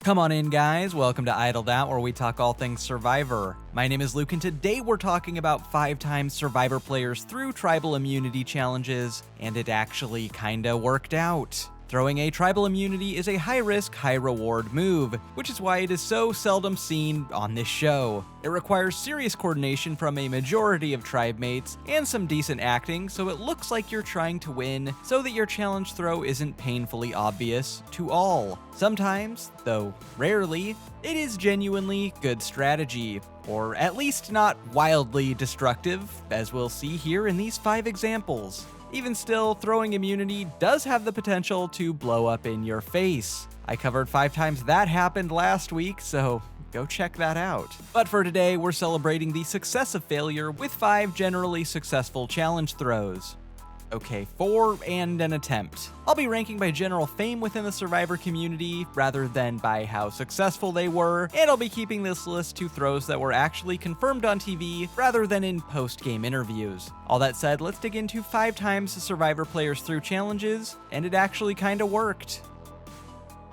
Come on in, guys. Welcome to Idled Out, where we talk all things Survivor. My name is Luke, and today we're talking about 5-time Survivor players through tribal immunity challenges, and it actually kinda worked out. Throwing a tribal immunity is a high-risk, high-reward move, which is why it is so seldom seen on this show. It requires serious coordination from a majority of tribe mates and some decent acting, so it looks like you're trying to win so that your challenge throw isn't painfully obvious to all. Sometimes, though rarely, it is genuinely good strategy, or at least not wildly destructive, as we'll see here in these 5 examples. Even still, throwing immunity does have the potential to blow up in your face. I covered 5 times that happened last week, so go check that out. But for today, we're celebrating the success of failure with 5 generally successful challenge throws. Okay, 4 and an attempt. I'll be ranking by general fame within the Survivor community rather than by how successful they were, and I'll be keeping this list to throws that were actually confirmed on TV rather than in post-game interviews. All that said, let's dig into 5 times Survivor players through challenges, and it actually kinda worked.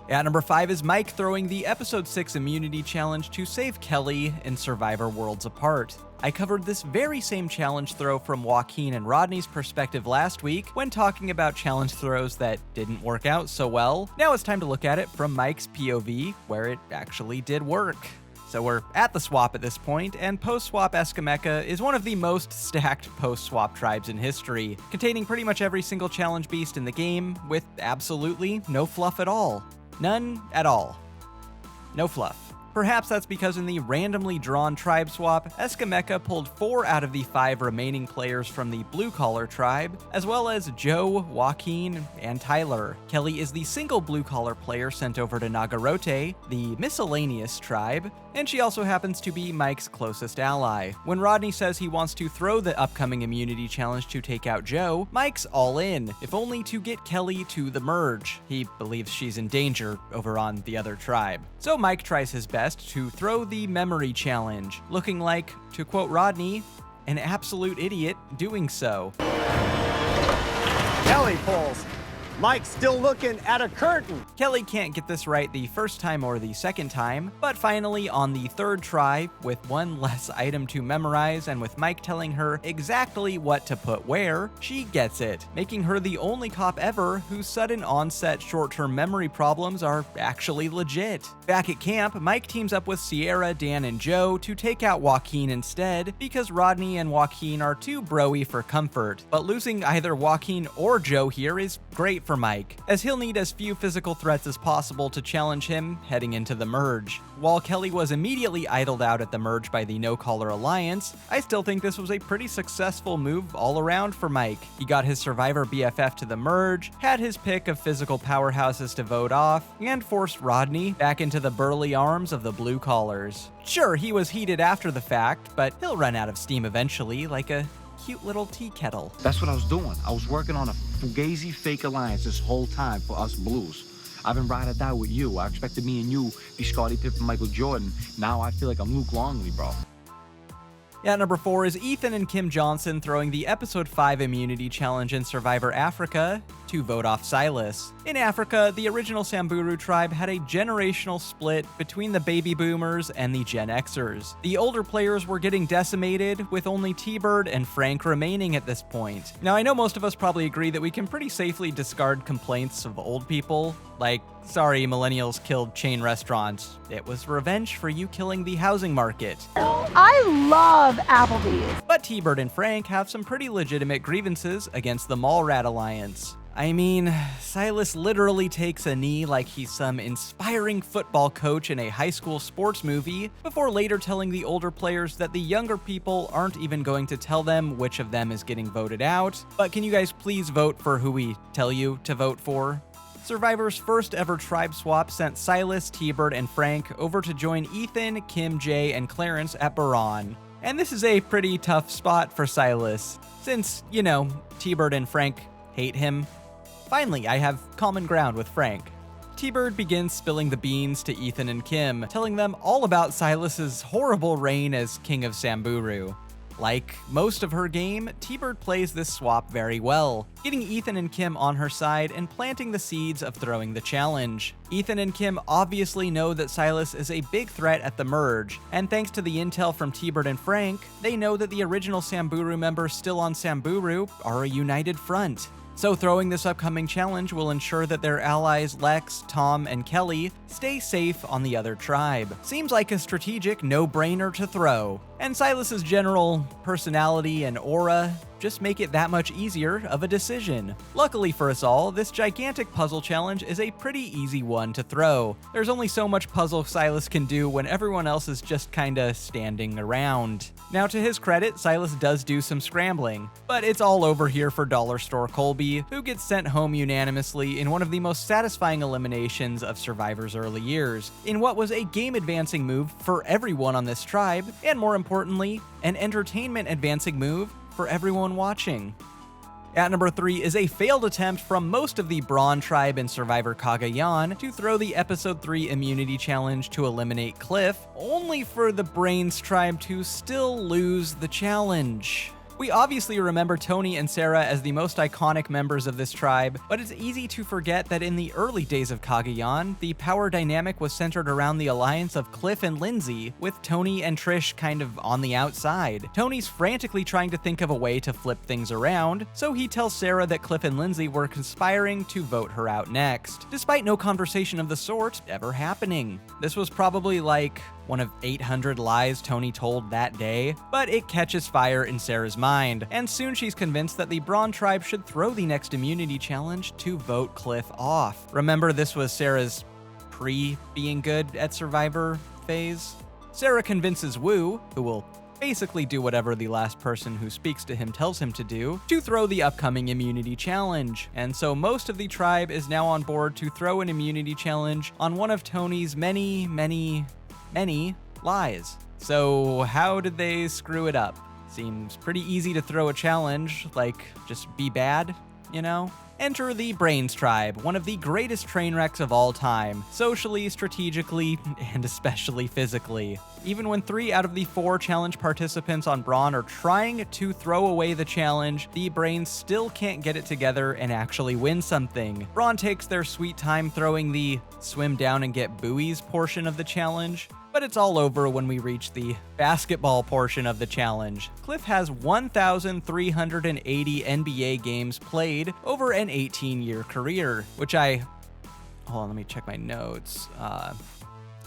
At number 5 is Mike throwing the Episode 6 immunity challenge to save Kelly in Survivor Worlds Apart. I covered this very same challenge throw from Joaquin and Rodney's perspective last week when talking about challenge throws that didn't work out so well. Now it's time to look at it from Mike's POV, where it actually did work. So we're at the swap at this point, and post-swap Escameca is one of the most stacked post-swap tribes in history, containing pretty much every single challenge beast in the game, with absolutely no fluff at all. None at all. No fluff. Perhaps that's because in the randomly drawn tribe swap, Escameca pulled 4 out of the 5 remaining players from the blue-collar tribe, as well as Joe, Joaquin, and Tyler. Kelly is the single blue-collar player sent over to Nagarote, the miscellaneous tribe, and she also happens to be Mike's closest ally. When Rodney says he wants to throw the upcoming immunity challenge to take out Joe, Mike's all in, if only to get Kelly to the merge. He believes she's in danger over on the other tribe. So Mike tries his best to throw the memory challenge, looking like, to quote Rodney, an absolute idiot doing so. Kelly pulls. Mike's still looking at a curtain. Kelly can't get this right the first time or the second time, but finally on the 3rd try, with one less item to memorize and with Mike telling her exactly what to put where, she gets it, making her the only cop ever whose sudden onset short-term memory problems are actually legit. Back at camp, Mike teams up with Sierra, Dan, and Joe to take out Joaquin instead, because Rodney and Joaquin are too bro-y for comfort. But losing either Joaquin or Joe here is great for Mike, as he'll need as few physical threats as possible to challenge him heading into the merge. While Kelly was immediately idled out at the merge by the No-Caller Alliance, I still think this was a pretty successful move all around for Mike. He got his Survivor BFF to the merge, had his pick of physical powerhouses to vote off, and forced Rodney back into the burly arms of the Blue Collars. Sure, he was heated after the fact, but he'll run out of steam eventually, like a cute little tea kettle. That's what I was doing. I was working on a fugazi fake alliance this whole time for us Blues. I've been ride or die with you. I expected me and you be Scottie Pippen, Michael Jordan. Now I feel like I'm Luke Longley, bro. At number 4 is Ethan and Kim Johnson throwing the Episode 5 immunity challenge in Survivor Africa to vote off Silas. In Africa, the original Samburu tribe had a generational split between the baby boomers and the Gen Xers. The older players were getting decimated, with only T-Bird and Frank remaining at this point. Now, I know most of us probably agree that we can pretty safely discard complaints of old people, like, sorry, millennials killed chain restaurants. It was revenge for you killing the housing market. I love Applebee's. But T-Bird and Frank have some pretty legitimate grievances against the Mall Rat Alliance. I mean, Silas literally takes a knee like he's some inspiring football coach in a high school sports movie, before later telling the older players that the younger people aren't even going to tell them which of them is getting voted out. But can you guys please vote for who we tell you to vote for? Survivor's first ever tribe swap sent Silas, T-Bird, and Frank over to join Ethan, Kim, Jay, and Clarence at Baran. And this is a pretty tough spot for Silas, since, you know, T-Bird and Frank hate him. Finally, I have common ground with Frank. T-Bird begins spilling the beans to Ethan and Kim, telling them all about Silas's horrible reign as King of Samburu. Like most of her game, T-Bird plays this swap very well, getting Ethan and Kim on her side and planting the seeds of throwing the challenge. Ethan and Kim obviously know that Silas is a big threat at the merge, and thanks to the intel from T-Bird and Frank, they know that the original Samburu members still on Samburu are a united front. So throwing this upcoming challenge will ensure that their allies Lex, Tom, and Kelly stay safe on the other tribe. Seems like a strategic no-brainer to throw. And Silas's general personality and aura just make it that much easier of a decision. Luckily for us all, this gigantic puzzle challenge is a pretty easy one to throw. There's only so much puzzle Silas can do when everyone else is just kinda standing around. Now to his credit, Silas does do some scrambling, but it's all over here for Dollar Store Colby, who gets sent home unanimously in one of the most satisfying eliminations of Survivor's early years, in what was a game-advancing move for everyone on this tribe, and more importantly, an entertainment-advancing move for everyone watching. At number 3 is a failed attempt from most of the Brawn tribe in Survivor Cagayan to throw the Episode 3 immunity challenge to eliminate Cliff, only for the Brains tribe to still lose the challenge. We obviously remember Tony and Sarah as the most iconic members of this tribe, but it's easy to forget that in the early days of Cagayan, the power dynamic was centered around the alliance of Cliff and Lindsay, with Tony and Trish kind of on the outside. Tony's frantically trying to think of a way to flip things around, so he tells Sarah that Cliff and Lindsay were conspiring to vote her out next, despite no conversation of the sort ever happening. This was probably like one of 800 lies Tony told that day, but it catches fire in Sarah's mind, and soon she's convinced that the Brawn tribe should throw the next immunity challenge to vote Cliff off. Remember, this was Sarah's pre-being good at Survivor phase? Sarah convinces Wu, who will basically do whatever the last person who speaks to him tells him to do, to throw the upcoming immunity challenge. And so most of the tribe is now on board to throw an immunity challenge on one of Tony's many lies. So how did they screw it up? Seems pretty easy to throw a challenge, like just be bad, you know? Enter the Brains tribe, one of the greatest train wrecks of all time, socially, strategically, and especially physically. Even when 3 out of the 4 challenge participants on Brawn are trying to throw away the challenge, the Brains still can't get it together and actually win something. Brawn takes their sweet time throwing the swim down and get buoys portion of the challenge, but it's all over when we reach the basketball portion of the challenge. Cliff has 1,380 NBA games played over an 18-year career, which hold on, let me check my notes.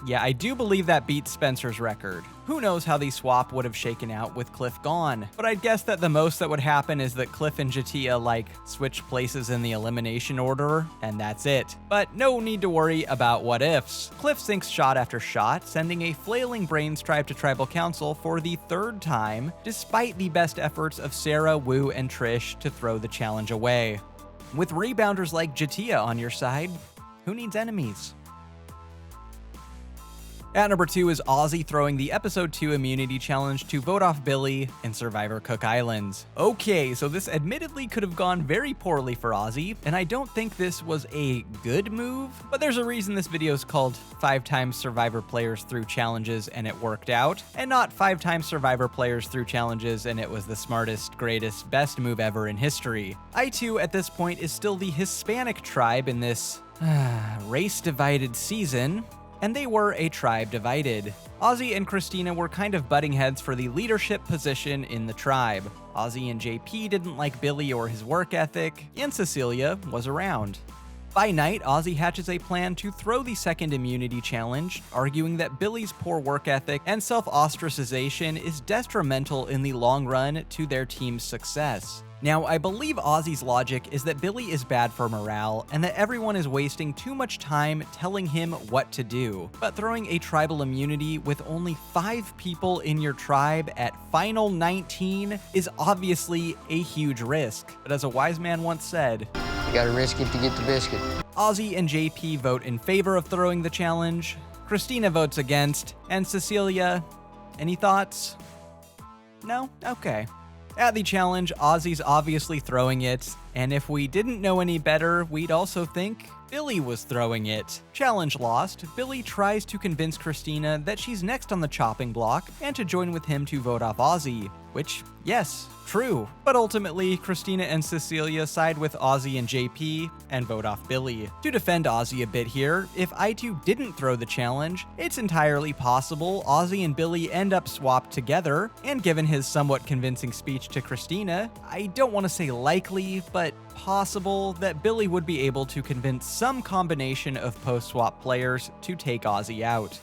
Yeah, I do believe that beats Spencer's record. Who knows how the swap would have shaken out with Cliff gone, but I'd guess that the most that would happen is that Cliff and Jatia, switch places in the elimination order, and that's it. But no need to worry about what ifs. Cliff sinks shot after shot, sending a flailing Brains tribe to Tribal Council for the 3rd time, despite the best efforts of Sarah, Wu, and Trish to throw the challenge away. With rebounders like Jatia on your side, who needs enemies? At number 2 is Ozzy throwing the Episode 2 immunity challenge to vote off Billy in Survivor Cook Islands. Okay, so this admittedly could have gone very poorly for Ozzy, and I don't think this was a good move, but there's a reason this video is called 5 times Survivor players threw challenges and it worked out, and not 5 times Survivor players threw challenges and it was the smartest, greatest, best move ever in history. I2 at this point is still the Hispanic tribe in this race-divided season, and they were a tribe divided. Ozzy and Christina were kind of butting heads for the leadership position in the tribe. Ozzy and JP didn't like Billy or his work ethic, and Cecilia was around. By night, Ozzy hatches a plan to throw the second immunity challenge, arguing that Billy's poor work ethic and self-ostracization is detrimental in the long run to their team's success. Now, I believe Ozzy's logic is that Billy is bad for morale and that everyone is wasting too much time telling him what to do. But throwing a tribal immunity with only 5 people in your tribe at Final 19 is obviously a huge risk. But as a wise man once said, "You gotta risk it to get the biscuit." Ozzy and JP vote in favor of throwing the challenge, Christina votes against, and Cecilia, any thoughts? No? Okay. At the challenge, Ozzy's obviously throwing it, and if we didn't know any better, we'd also think Billy was throwing it. Challenge lost, Billy tries to convince Christina that she's next on the chopping block and to join with him to vote off Ozzy, which, yes, true. But ultimately, Christina and Cecilia side with Ozzy and JP and vote off Billy. To defend Ozzy a bit here, if I2 didn't throw the challenge, it's entirely possible Ozzy and Billy end up swapped together, and given his somewhat convincing speech to Christina, I don't want to say likely, but possible that Billy would be able to convince some combination of post-swap players to take Ozzy out.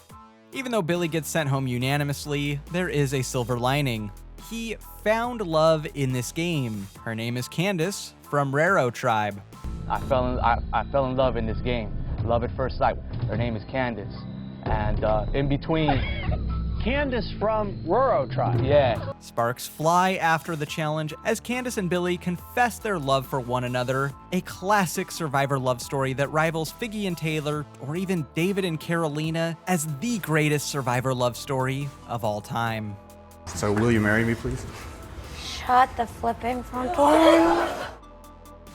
Even though Billy gets sent home unanimously, there is a silver lining. He found love in this game. Her name is Candace from Raro Tribe. I fell in love in this game. Love at first sight. Her name is Candace. And in between... Candace from Ruro Tribe. Yeah. Sparks fly after the challenge as Candace and Billy confess their love for one another, a classic Survivor love story that rivals Figgy and Taylor, or even David and Carolina, as the greatest Survivor love story of all time. So will you marry me, please? Shut the flipping front door.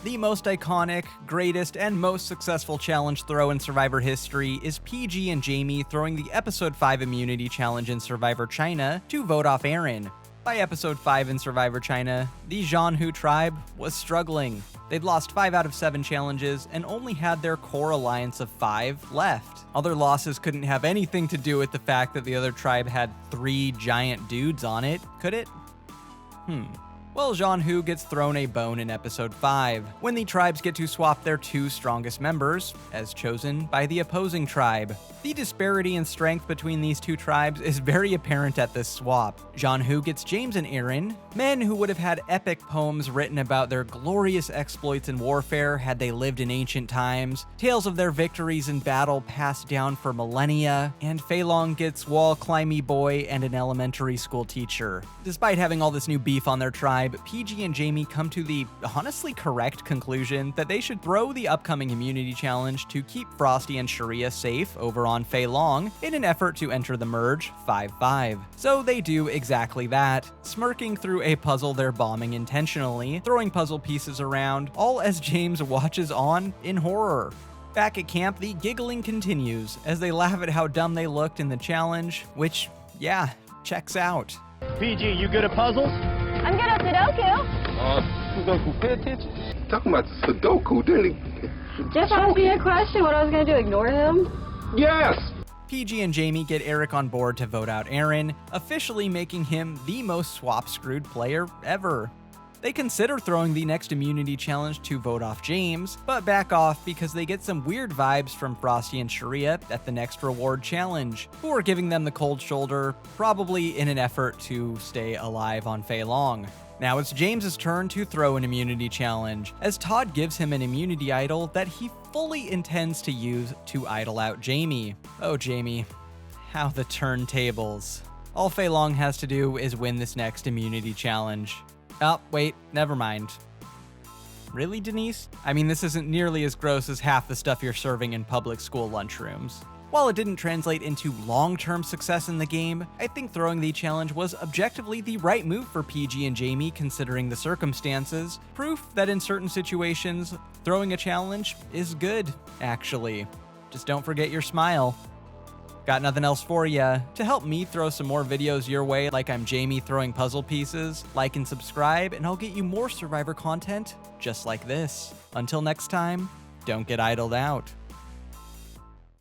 The most iconic, greatest, and most successful challenge throw in Survivor history is PG and Jaime throwing the Episode 5 immunity challenge in Survivor China to vote off Aaron. By Episode 5 in Survivor China, the Jianhu tribe was struggling. They'd lost 5 out of 7 challenges and only had their core alliance of 5 left. Other losses couldn't have anything to do with the fact that the other tribe had 3 giant dudes on it, could it? Well, Jianhu gets thrown a bone in Episode 5, when the tribes get to swap their 2 strongest members, as chosen by the opposing tribe. The disparity in strength between these 2 tribes is very apparent at this swap. Jianhu gets James and Aaron, men who would have had epic poems written about their glorious exploits in warfare had they lived in ancient times, tales of their victories in battle passed down for millennia, and Fei Long gets wall climby boy and an elementary school teacher. Despite having all this new beef on their tribe, PG and Jaime come to the honestly correct conclusion that they should throw the upcoming immunity challenge to keep Frosty and Sharia safe over on Fei Long in an effort to enter the merge 5-5. So they do exactly that, smirking through a puzzle they're bombing intentionally, throwing puzzle pieces around, all as James watches on in horror. Back at camp, the giggling continues as they laugh at how dumb they looked in the challenge, which, yeah, checks out. PG, you good at puzzles? I'm good at Sudoku. Sudoku, pay attention. Talking about Sudoku, didn't he? Just asked me a question, what I was going to do, ignore him? Yes! PG and Jaime get Eric on board to vote out Aaron, officially making him the most swap-screwed player ever. They consider throwing the next immunity challenge to vote off James, but back off because they get some weird vibes from Frosty and Sharia at the next reward challenge, who are giving them the cold shoulder, probably in an effort to stay alive on Fei Long. Now it's James's turn to throw an immunity challenge, as Todd gives him an immunity idol that he fully intends to use to idle out Jaime. Oh, Jaime, how the turntables. All Fei Long has to do is win this next immunity challenge. Oh, wait, never mind. Really, Denise? I mean, this isn't nearly as gross as half the stuff you're serving in public school lunchrooms. While it didn't translate into long-term success in the game, I think throwing the challenge was objectively the right move for PG and Jaime considering the circumstances. Proof that in certain situations, throwing a challenge is good, actually. Just don't forget your smile. Got nothing else for ya. To help me throw some more videos your way like I'm Jaime throwing puzzle pieces, like and subscribe, and I'll get you more Survivor content just like this. Until next time, don't get idled out.